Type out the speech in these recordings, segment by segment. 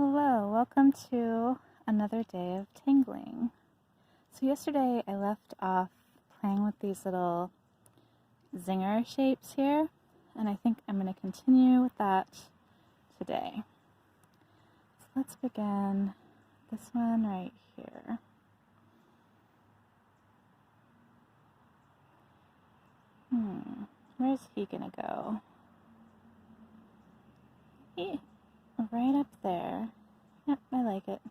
Hello, welcome to another day of tangling. So yesterday I left off playing with these little Zinger shapes here, and I think I'm going to continue with that today. So let's begin this one right here. Where's he going to go? Right up there. Yep, I like it.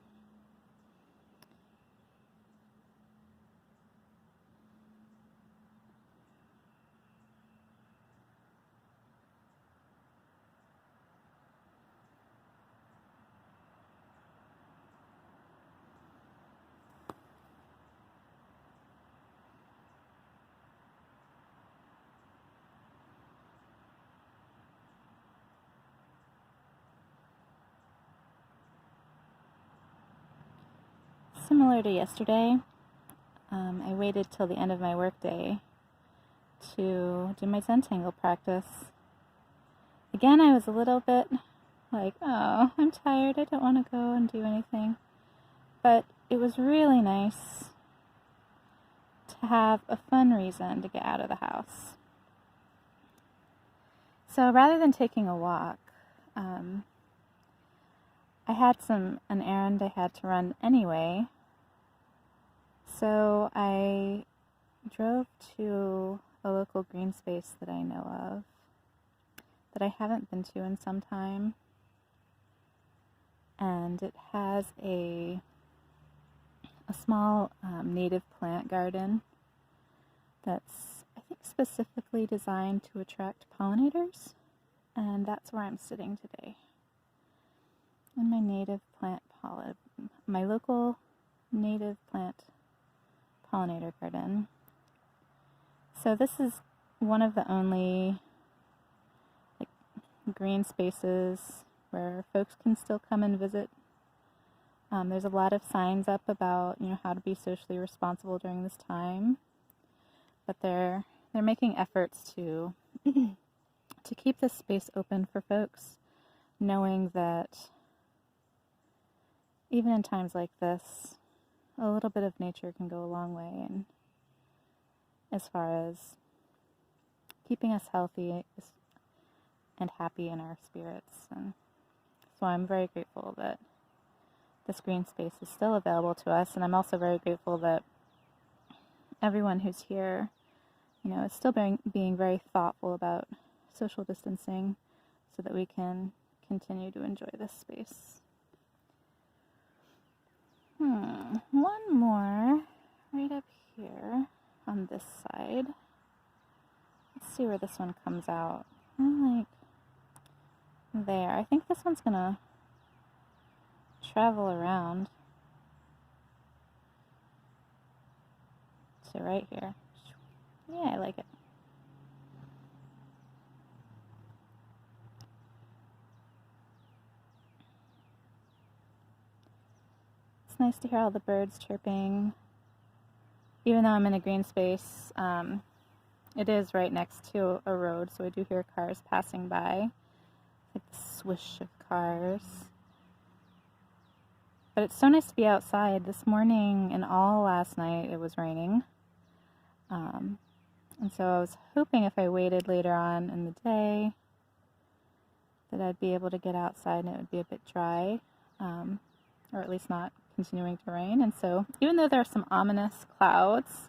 Similar to yesterday, I waited till the end of my workday to do my Zentangle practice. Again, I was a little bit like, oh, I'm tired, I don't want to go and do anything. But it was really nice to have a fun reason to get out of the house. So rather than taking a walk, I had an errand I had to run anyway. So I drove to a local green space that I know of, that I haven't been to in some time. And it has a small native plant garden that's, I think, specifically designed to attract pollinators. And that's where I'm sitting today, in my native plant my local native plant pollinator garden. So this is one of the only green spaces where folks can still come and visit. There's a lot of signs up about how to be socially responsible during this time, but they're making efforts to to keep this space open for folks, knowing that even in times like this, a little bit of nature can go a long way, and as far as keeping us healthy and happy in our spirits. And so I'm very grateful that this green space is still available to us, and I'm also very grateful that everyone who's here, is still being very thoughtful about social distancing so that we can continue to enjoy this space. One more right up here on this side. Let's see where this one comes out. Like there. I think this one's gonna travel around to right here. Yeah, I like it. It's nice to hear all the birds chirping. Even though I'm in a green space, it is right next to a road, so I do hear cars passing by. Like the swish of cars. But it's so nice to be outside. This morning and all last night it was raining. And so I was hoping if I waited later on in the day that I'd be able to get outside and it would be a bit dry, or at least not continuing to rain. And so even though there are some ominous clouds,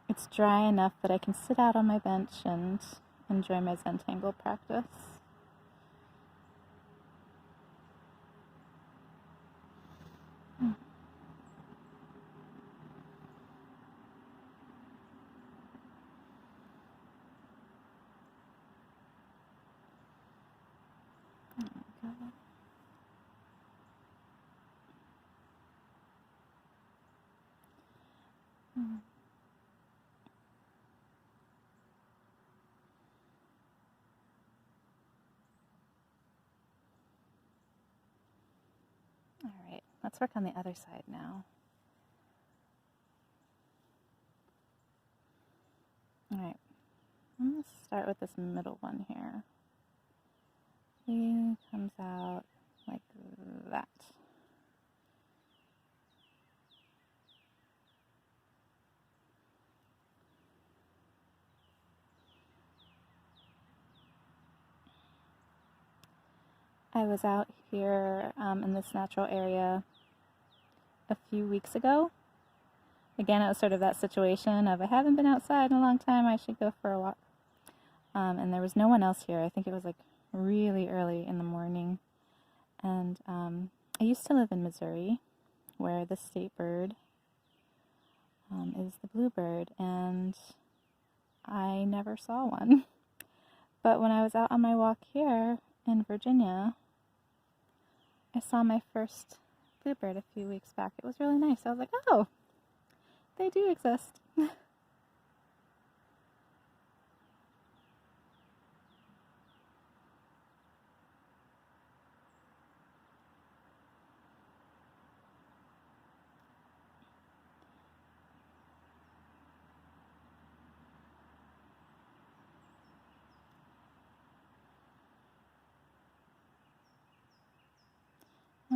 it's dry enough that I can sit out on my bench and enjoy my Zentangle practice. Alright, let's work on the other side now. Alright, I'm going to start with this middle one here. He comes out I was out here in this natural area a few weeks ago. Again, it was sort of that situation of I haven't been outside in a long time, I should go for a walk. And there was no one else here. I think it was like really early in the morning. And I used to live in Missouri, where the state bird is the bluebird, and I never saw one. But when I was out on my walk here in Virginia, I saw my first bluebird a few weeks back. It was really nice. I was like, oh, they do exist.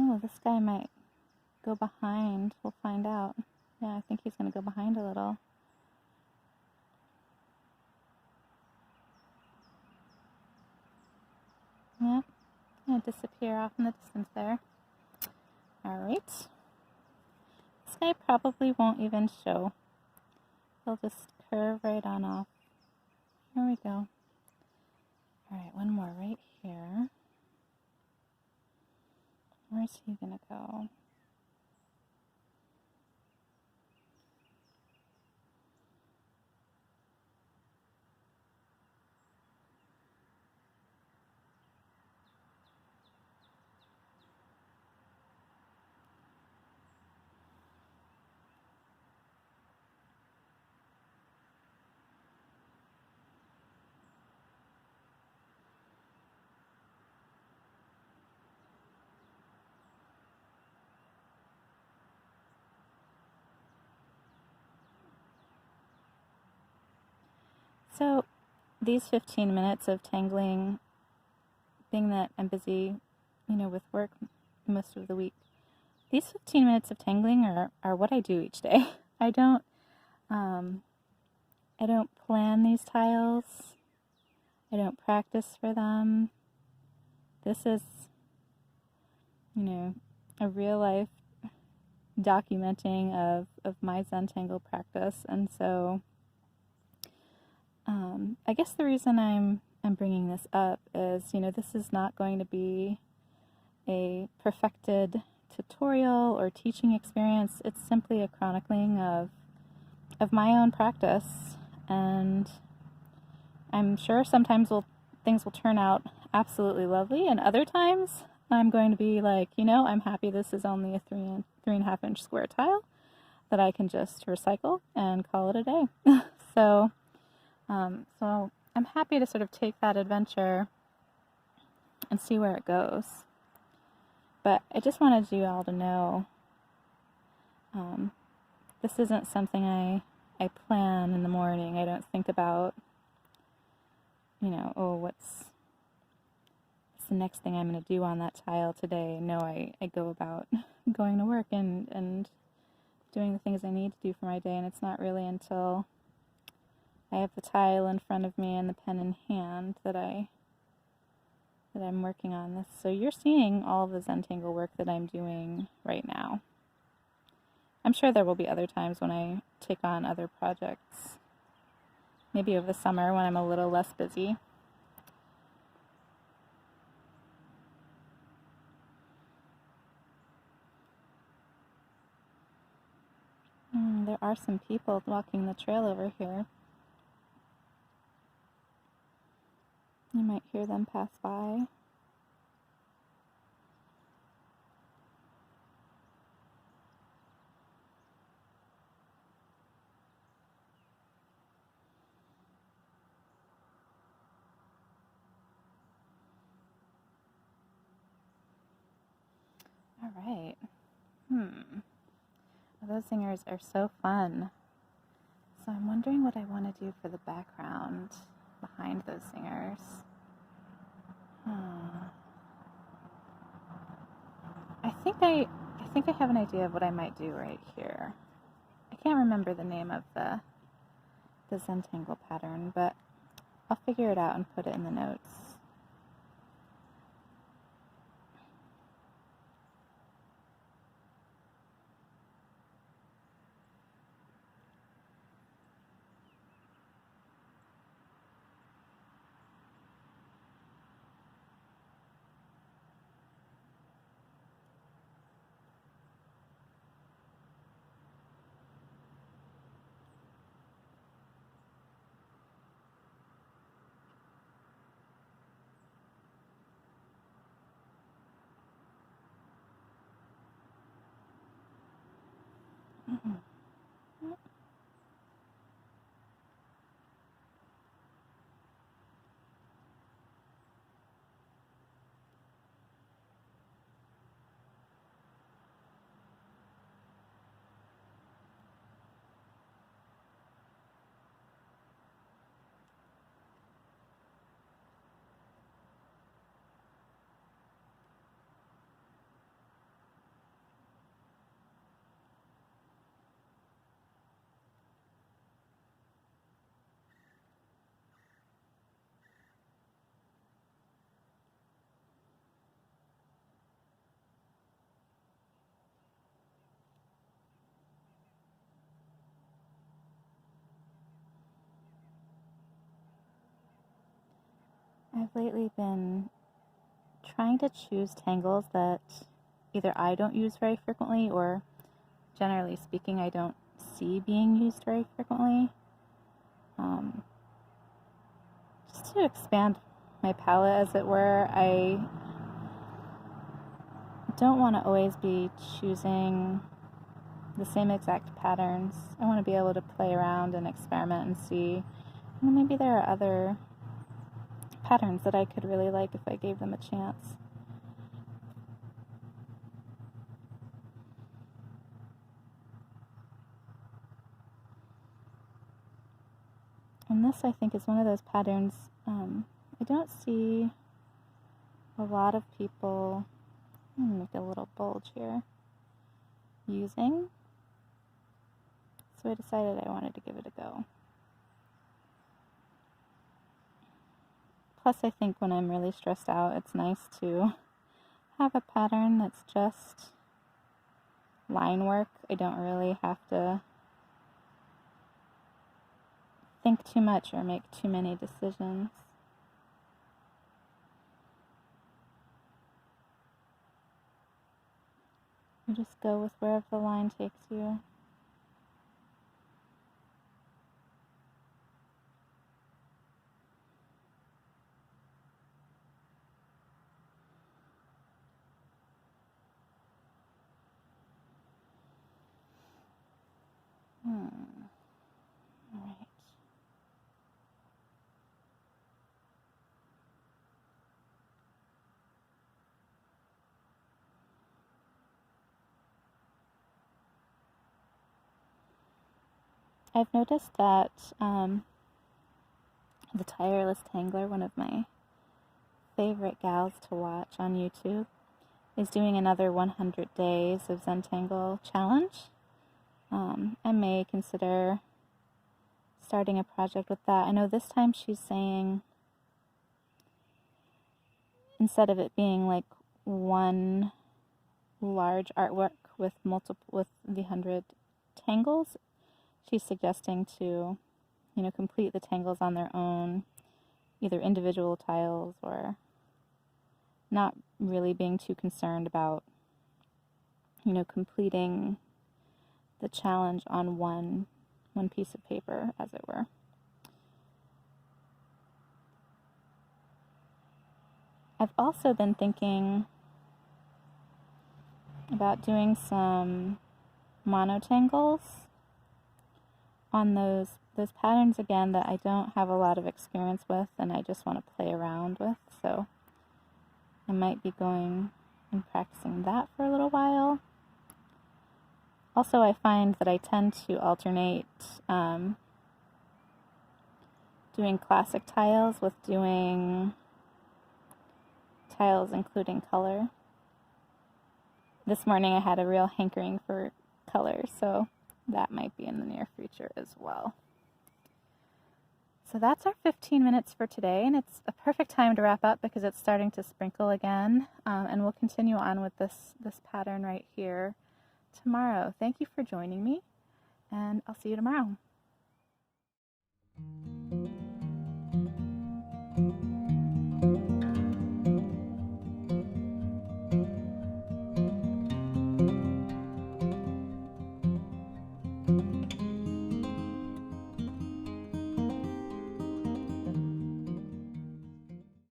Oh, this guy might go behind. We'll find out. Yeah, I think he's going to go behind a little. Yeah, going to disappear off in the distance there. Alright. This guy probably won't even show. He'll just curve right on off. Here we go. Alright, one more right here. Where's he gonna go? So, these 15 minutes of tangling, being that I'm busy, with work most of the week, these 15 minutes of tangling are what I do each day. I don't plan these tiles. I don't practice for them. This is, a real life documenting of my Zentangle practice, and so I guess the reason I'm bringing this up is, this is not going to be a perfected tutorial or teaching experience. It's simply a chronicling of my own practice, and I'm sure sometimes things will turn out absolutely lovely, and other times I'm going to be like, I'm happy this is only a 3.5 inch square tile that I can just recycle and call it a day. So I'm happy to sort of take that adventure and see where it goes. But I just wanted you all to know this isn't something I plan in the morning. I don't think about, what's the next thing I'm going to do on that tile today. No, I go about going to work and doing the things I need to do for my day, and it's not really until I have the tile in front of me and the pen in hand that I'm working on this. So you're seeing all of the Zentangle work that I'm doing right now. I'm sure there will be other times when I take on other projects. Maybe over the summer when I'm a little less busy. There are some people walking the trail over here. You might hear them pass by. All right. Those zingers are so fun. So I'm wondering what I want to do for the background behind those zingers. I think I have an idea of what I might do right here. I can't remember the name of the Zentangle pattern, but I'll figure it out and put it in the notes. I've lately been trying to choose tangles that either I don't use very frequently or, generally speaking, I don't see being used very frequently. Just to expand my palette, as it were. I don't want to always be choosing the same exact patterns. I want to be able to play around and experiment and see, maybe there are other patterns that I could really like if I gave them a chance. And this, I think, is one of those patterns I don't see a lot of people, make a little bulge here, using. So I decided I wanted to give it a go. Plus, I think when I'm really stressed out, it's nice to have a pattern that's just line work. I don't really have to think too much or make too many decisions. You just go with wherever the line takes you. All right. I've noticed that the Tireless Tangler, one of my favorite gals to watch on YouTube, is doing another 100 days of Zentangle challenge. I may consider starting a project with that. I know this time she's saying, instead of it being like one large artwork with the 100 tangles, she's suggesting to, complete the tangles on their own, either individual tiles or not really being too concerned about, completing the challenge on one piece of paper, as it were. I've also been thinking about doing some monotangles on those patterns again that I don't have a lot of experience with and I just want to play around with. So I might be going and practicing that for a little while. Also, I find that I tend to alternate doing classic tiles with doing tiles including color. This morning I had a real hankering for color, so that might be in the near future as well. So that's our 15 minutes for today, and it's a perfect time to wrap up because it's starting to sprinkle again, and we'll continue on with this pattern right here tomorrow. Thank you for joining me, and I'll see you tomorrow.